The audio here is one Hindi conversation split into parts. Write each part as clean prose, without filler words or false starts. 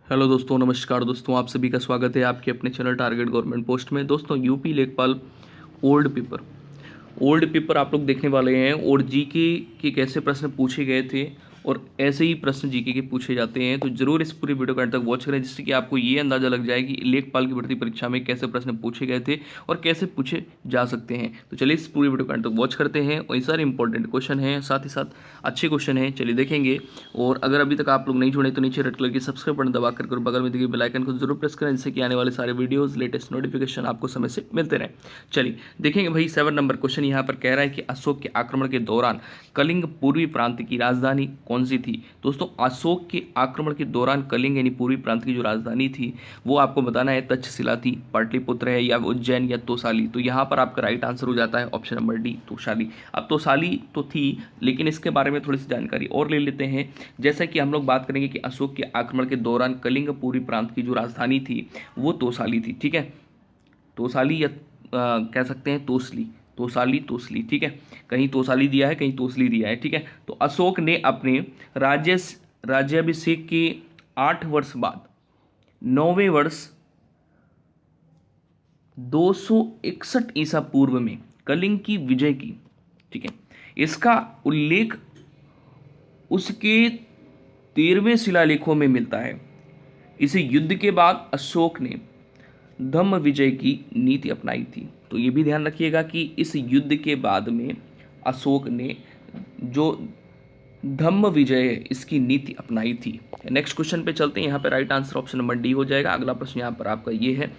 हेलो दोस्तों, नमस्कार दोस्तों, आप सभी का स्वागत है आपके अपने चैनल टारगेट गवर्नमेंट पोस्ट में। दोस्तों, यूपी लेखपाल ओल्ड पेपर आप लोग देखने वाले हैं और जीके के कैसे प्रश्न पूछे गए थे और ऐसे ही प्रश्न जीके के पूछे जाते हैं। तो जरूर इस पूरी वीडियो को अंत तक वॉच करें, जिससे कि आपको ये अंदाजा लग जाए कि लेखपाल की भर्ती परीक्षा में कैसे प्रश्न पूछे गए थे और कैसे पूछे जा सकते हैं। तो चलिए इस पूरी वीडियो को अंत तक वॉच करते हैं और ये सारे इंपॉर्टेंट क्वेश्चन हैं, साथ ही साथ अच्छे क्वेश्चन हैं, चलिए देखेंगे। और अगर अभी तक आप लोग नहीं जुड़े तो नीचे रेड कलर की सब्सक्राइब बटन दबा कर बगल में देखिए बेल आइकन को जरूर प्रेस करें, जिससे कि आने वाले सारे वीडियोस लेटेस्ट नोटिफिकेशन आपको समय से मिलते रहें। चलिए देखेंगे भाई, 7 नंबर क्वेश्चन यहाँ पर कह रहा है कि अशोक के आक्रमण के दौरान कलिंग पूर्वी प्रांत की राजधानी कौन सी थी। दोस्तों, अशोक के आक्रमण के दौरान कलिंग यानी पूर्वी प्रांत की जो राजधानी थी वो आपको बताना है तक्षशिला थी, पाटलिपुत्र है या उज्जैन या तोसाली। तो यहाँ पर आपका राइट आंसर हो जाता है ऑप्शन नंबर डी, तोसाली। अब तोसाली तो थी, लेकिन इसके बारे में थोड़ी सी जानकारी और ले लेते हैं। जैसा कि हम लोग बात करेंगे कि अशोक के आक्रमण के दौरान कलिंग पूर्वी प्रांत की जो राजधानी थी वो तोसाली थी। ठीक है, तोसाली या कह सकते हैं तोसाली, ठीक है। कहीं तोसाली दिया है, कहीं तोसली दिया है, ठीक है। तो अशोक ने अपने राज्याभिषेक के 8 वर्ष बाद 9वें वर्ष 261 ईसा पूर्व में कलिंग की विजय की। ठीक है, इसका उल्लेख उसके 13वें शिलालेखों में मिलता है। इसे युद्ध के बाद अशोक ने धम्म विजय की नीति अपनाई थी। तो ये भी ध्यान रखिएगा कि इस युद्ध के बाद में अशोक ने जो धम्म विजय इसकी नीति अपनाई थी। नेक्स्ट क्वेश्चन पे चलते हैं। यहाँ पे right answer option number D हो जाएगा। अगला प्रश्न यहाँ पर आपका ये है,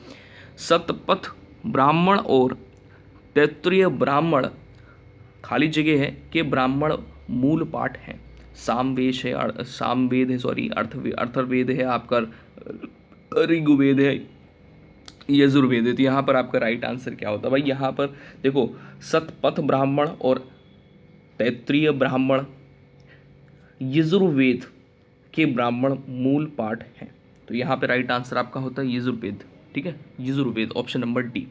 सतपथ ब्राह्मण और तैत्तिरीय ब्राह्मण खाली जगह है के ब्राह्मण मूल पाठ हैं। सामवेद है, सॉरी अर्थवेद है, आपका ऋग्वेद है, यजुर्वेद है। तो यहाँ पर आपका राइट आंसर क्या होता है भाई? यहाँ पर देखो, सतपथ ब्राह्मण और तैत्तिरीय ब्राह्मण यजुर्वेद के ब्राह्मण मूल पाठ हैं। तो यहाँ पे राइट आंसर आपका होता है यजुर्वेद। ठीक है, यजुर्वेद ऑप्शन नंबर डी।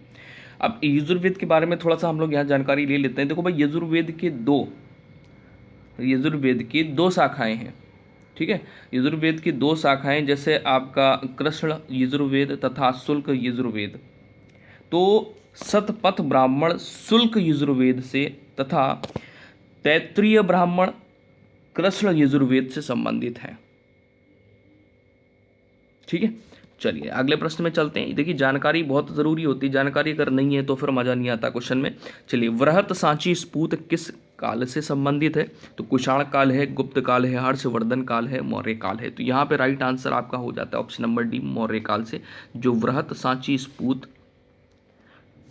अब यजुर्वेद के बारे में थोड़ा सा हम लोग यहाँ जानकारी ले लेते हैं। देखो भाई, यजुर्वेद की दो शाखाएं हैं। ठीक है, यजुर्वेद की दो शाखाएं, जैसे आपका कृष्ण यजुर्वेद तथा शुल्क यजुर्वेद। तो सतपथ ब्राह्मण शुल्क यजुर्वेद से तथा तैत्तिरीय ब्राह्मण कृष्ण यजुर्वेद से संबंधित है। ठीक है, चलिए अगले प्रश्न में चलते हैं। देखिए, जानकारी बहुत जरूरी होती है, जानकारी अगर नहीं है तो फिर मजा नहीं आता क्वेश्चन में। चलिए, वृहत सांची स्फूत किस काल से संबंधित है? तो कुषाण काल है, गुप्त काल है, हर्षवर्धन काल है, मौर्य काल है। तो यहाँ पे राइट आंसर आपका हो जाता है ऑप्शन नंबर डी, मौर्य काल से। जो वृहत सांची स्फूत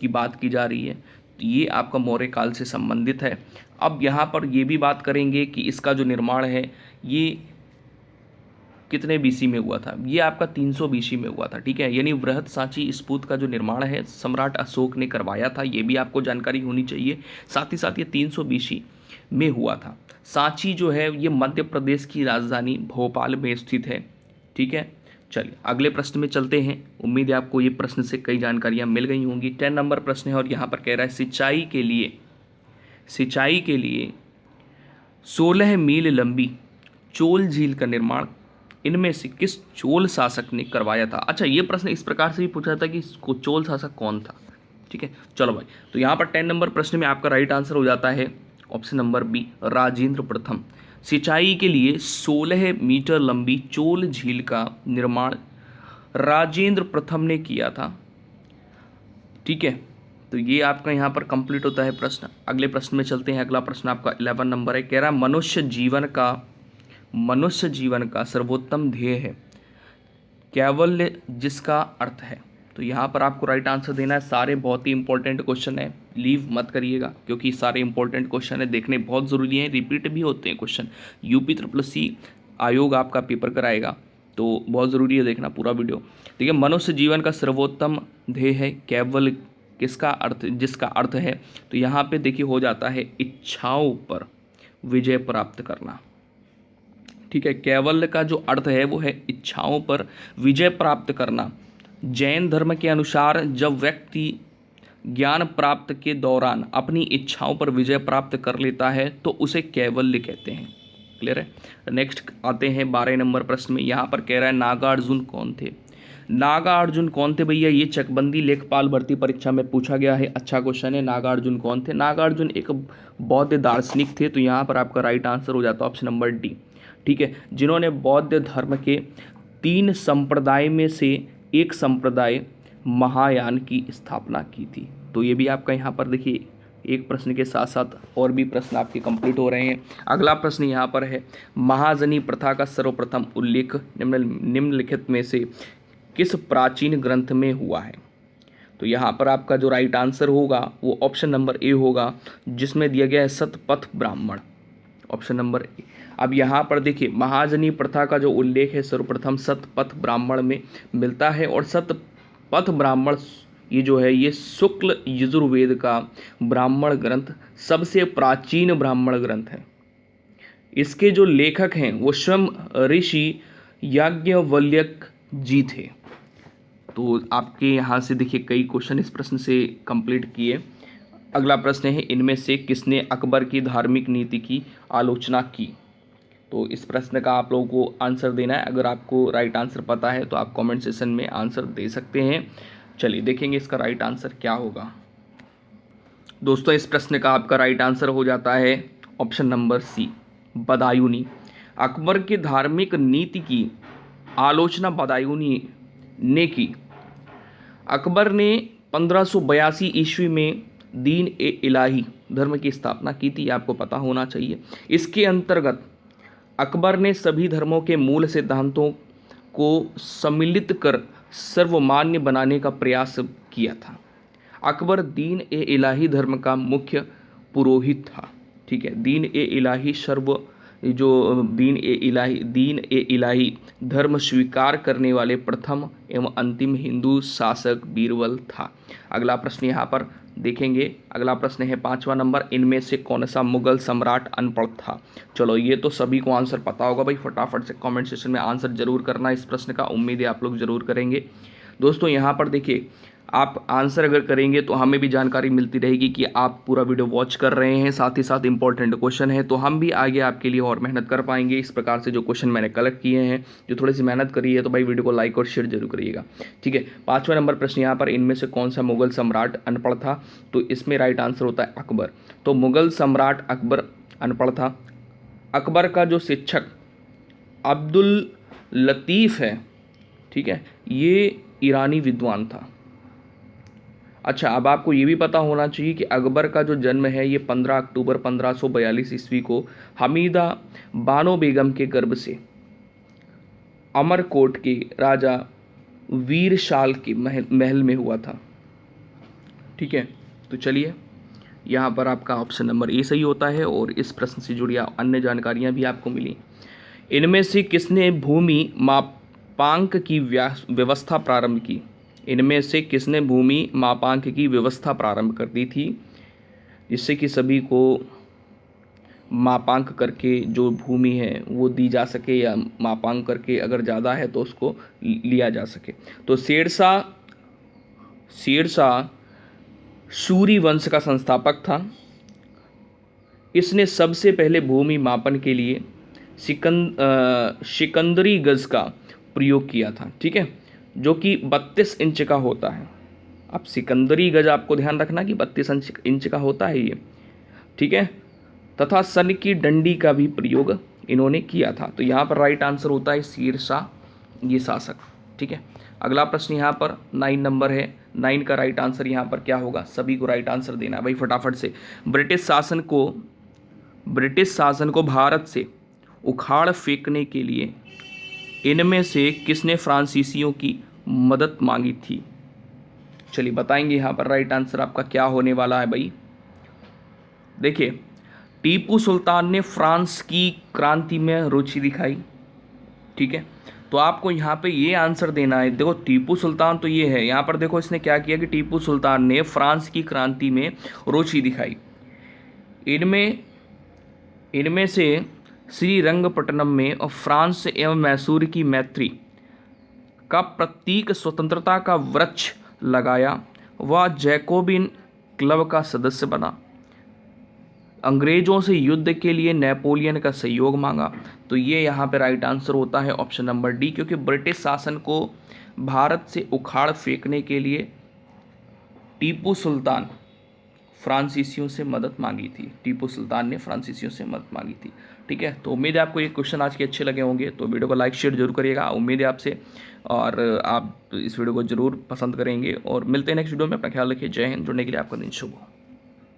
की बात की जा रही है तो ये आपका मौर्य काल से संबंधित है। अब यहाँ पर ये भी बात करेंगे कि इसका जो निर्माण है ये कितने बीसी में हुआ था। ये आपका 300 बीसी में हुआ था। ठीक है, यानी वृहत सांची स्फूत का जो निर्माण है सम्राट अशोक ने करवाया था। ये भी आपको जानकारी होनी चाहिए। साथ ही साथ ये 300 बीसी में हुआ था। सांची जो है ये मध्य प्रदेश की राजधानी भोपाल में स्थित है। ठीक है, चलिए अगले प्रश्न में चलते हैं। उम्मीद है आपको ये प्रश्न से कई जानकारियां मिल गई होंगी। 10 नंबर प्रश्न है और यहाँ पर कह रहा है, सिंचाई के लिए 16 मील लंबी चोल झील का निर्माण इनमें से किस चोल शासक ने करवाया था? अच्छा, ये प्रश्न इस प्रकार से भी पूछा था कि चोल शासक कौन था। ठीक है, चलो भाई, तो यहाँ पर 10 नंबर प्रश्न में आपका राइट आंसर हो जाता है ऑप्शन नंबर बी, राजेंद्र प्रथम। सिंचाई के लिए 16 मीटर लंबी चोल झील का निर्माण राजेंद्र प्रथम ने किया था। ठीक है, तो ये आपका यहाँ पर कंप्लीट होता है प्रश्न। अगले प्रश्न में चलते हैं। अगला प्रश्न आपका 11 नंबर है, कह रहा है मनुष्य जीवन का सर्वोत्तम ध्येय है कैवल्य, जिसका अर्थ है। तो यहाँ पर आपको राइट आंसर देना है। सारे बहुत ही इंपॉर्टेंट क्वेश्चन है, लीव मत करिएगा, क्योंकि सारे इंपॉर्टेंट क्वेश्चन है, देखने बहुत ज़रूरी हैं, रिपीट भी होते हैं क्वेश्चन। UPSSC आयोग आपका पेपर कराएगा, तो बहुत ज़रूरी है देखना पूरा वीडियो। ठीक है, मनुष्य जीवन का सर्वोत्तम ध्येय है केवल, जिसका अर्थ है। तो यहाँ पे देखिए हो जाता है इच्छाओं पर विजय प्राप्त करना। ठीक है, कैवल्य का जो अर्थ है वो है इच्छाओं पर विजय प्राप्त करना। जैन धर्म के अनुसार जब व्यक्ति ज्ञान प्राप्त के दौरान अपनी इच्छाओं पर विजय प्राप्त कर लेता है तो उसे कैवल्य कहते हैं। क्लियर है। नेक्स्ट आते हैं 12 नंबर प्रश्न में। यहाँ पर कह रहा है नागार्जुन कौन थे। नागार्जुन कौन थे भैया, ये चकबंदी लेखपाल भर्ती परीक्षा में पूछा गया है। अच्छा क्वेश्चन है। नागार्जुन कौन थे। नागार्जुन एक बौद्ध दार्शनिक थे। तो यहाँ पर आपका राइट आंसर हो जाता है ऑप्शन नंबर डी। ठीक है, जिन्होंने बौद्ध धर्म के 3 संप्रदाय में से एक संप्रदाय महायान की स्थापना की थी। तो ये भी आपका यहाँ पर देखिए, एक प्रश्न के साथ साथ और भी प्रश्न आपके कंप्लीट हो रहे हैं। अगला प्रश्न यहाँ पर है, महाजनी प्रथा का सर्वप्रथम उल्लेख निम्नलिखित में से किस प्राचीन ग्रंथ में हुआ है। तो यहाँ पर आपका जो राइट आंसर होगा वो ऑप्शन नंबर ए होगा, जिसमें दिया गया है सतपथ ब्राह्मण, ऑप्शन नंबर ए। अब यहाँ पर देखिए, महाजनी प्रथा का जो उल्लेख है सर्वप्रथम सतपथ ब्राह्मण में मिलता है। और सतपथ ब्राह्मण ये जो है ये शुक्ल यजुर्वेद का ब्राह्मण ग्रंथ सबसे प्राचीन ब्राह्मण ग्रंथ है। इसके जो लेखक हैं वो स्वयं ऋषि याज्ञवल्क्य जी थे। तो आपके यहाँ से देखिए कई क्वेश्चन इस प्रश्न से कंप्लीट किए। अगला प्रश्न है, इनमें से किसने अकबर की धार्मिक नीति की आलोचना की। तो इस प्रश्न का आप लोगों को आंसर देना है। अगर आपको राइट आंसर पता है तो आप कमेंट सेक्शन में आंसर दे सकते हैं। चलिए देखेंगे इसका राइट आंसर क्या होगा। दोस्तों इस प्रश्न का आपका राइट आंसर हो जाता है option number C, Badayuni. Akbar की धार्मिक नीति की आलोचना बदायूनी ने की। अकबर ने 1582 ईस्वी में दीन ए इलाही धर्म की स्थापना की थी, आपको पता होना चाहिए। इसके अंतर्गत अकबर ने सभी धर्मों के मूल सिद्धांतों को सम्मिलित कर सर्वमान्य बनाने का प्रयास किया था। अकबर दीन ए इलाही धर्म का मुख्य पुरोहित था। ठीक है, दीन ए इलाही दीन ए इलाही धर्म स्वीकार करने वाले प्रथम एवं अंतिम हिंदू शासक बीरबल था। अगला प्रश्न यहाँ पर देखेंगे। अगला प्रश्न है 5वां नंबर, इनमें से कौन सा मुगल सम्राट अनपढ़ था। चलो ये तो सभी को आंसर पता होगा भाई, फटाफट से कमेंट सेक्शन में आंसर जरूर करना इस प्रश्न का। उम्मीद है आप लोग जरूर करेंगे। दोस्तों यहाँ पर देखिए, आप आंसर अगर करेंगे तो हमें भी जानकारी मिलती रहेगी कि आप पूरा वीडियो वॉच कर रहे हैं, साथ ही साथ इंपॉर्टेंट क्वेश्चन है, तो हम भी आगे आपके लिए और मेहनत कर पाएंगे। इस प्रकार से जो क्वेश्चन मैंने कलेक्ट किए हैं, जो थोड़ी सी मेहनत करी है, तो भाई वीडियो को लाइक और शेयर जरूर करिएगा। ठीक है, 5वां नंबर प्रश्न यहाँ पर, इनमें से कौन सा मुगल सम्राट अनपढ़ था। तो इसमें राइट आंसर होता है अकबर। तो मुगल सम्राट अकबर अनपढ़ था। अकबर का जो शिक्षक अब्दुल लतीफ़ है, ठीक है, ये ईरानी विद्वान था। अच्छा, अब आपको ये भी पता होना चाहिए कि अकबर का जो जन्म है ये 15 अक्टूबर 1542 ईस्वी को हमीदा बानो बेगम के गर्भ से अमरकोट के राजा वीरशाल के महल में हुआ था। ठीक है, तो चलिए यहाँ पर आपका ऑप्शन नंबर ए सही होता है। और इस प्रश्न से जुड़ी अन्य जानकारियाँ भी आपको मिली। इनमें से किसने भूमि मापांक की व्यवस्था प्रारंभ की। इनमें से किसने भूमि मापांक की व्यवस्था प्रारंभ कर दी थी, जिससे कि सभी को मापांक करके जो भूमि है वो दी जा सके, या मापांक करके अगर ज़्यादा है तो उसको लिया जा सके। तो शेरशाह सूरी वंश का संस्थापक था। इसने सबसे पहले भूमि मापन के लिए सिकंदरी गज का प्रयोग किया था। ठीक है, जो कि 32 इंच का होता है। अब सिकंदरी गज आपको ध्यान रखना कि 32 इंच का होता है ये। ठीक है, तथा सन की डंडी का भी प्रयोग इन्होंने किया था। तो यहाँ पर राइट आंसर होता है शेरशाह ये शासक। ठीक है, अगला प्रश्न यहाँ पर 9 नंबर है। 9 का राइट आंसर यहाँ पर क्या होगा, सभी को राइट आंसर देना है भाई फटाफट से। ब्रिटिश शासन को भारत से उखाड़ फेंकने के लिए इनमें से किसने फ्रांसीसियों की मदद मांगी थी। चलिए बताएंगे यहाँ पर राइट आंसर आपका क्या होने वाला है भाई। देखिए, टीपू सुल्तान ने फ्रांस की क्रांति में रुचि दिखाई। ठीक है, तो आपको यहाँ पे ये आंसर देना है। देखो टीपू सुल्तान तो ये है, यहाँ पर देखो इसने क्या किया कि टीपू सुल्तान ने फ्रांस की क्रांति में रुचि दिखाई। इनमें से श्रीरंगपट्टनम में और फ्रांस एवं मैसूर की मैत्री का प्रतीक स्वतंत्रता का वृक्ष लगाया। वह जैकोबिन क्लब का सदस्य बना। अंग्रेजों से युद्ध के लिए नेपोलियन का सहयोग मांगा। तो ये यहाँ पे राइट आंसर होता है ऑप्शन नंबर डी, क्योंकि ब्रिटिश शासन को भारत से उखाड़ फेंकने के लिए टीपू सुल्तान फ्रांसीसियों से मदद मांगी थी। टीपू सुल्तान ने फ्रांसीसियों से मदद मांगी थी। ठीक है, तो उम्मीद है आपको ये क्वेश्चन आज के अच्छे लगे होंगे। तो वीडियो को लाइक शेयर जरूर करिएगा, उम्मीद है आपसे, और आप इस वीडियो को जरूर पसंद करेंगे। और मिलते हैं नेक्स्ट वीडियो में। अपना ख्याल रखिए। जय हिंद। जुड़ने के लिए आपका दिन शुभ हो।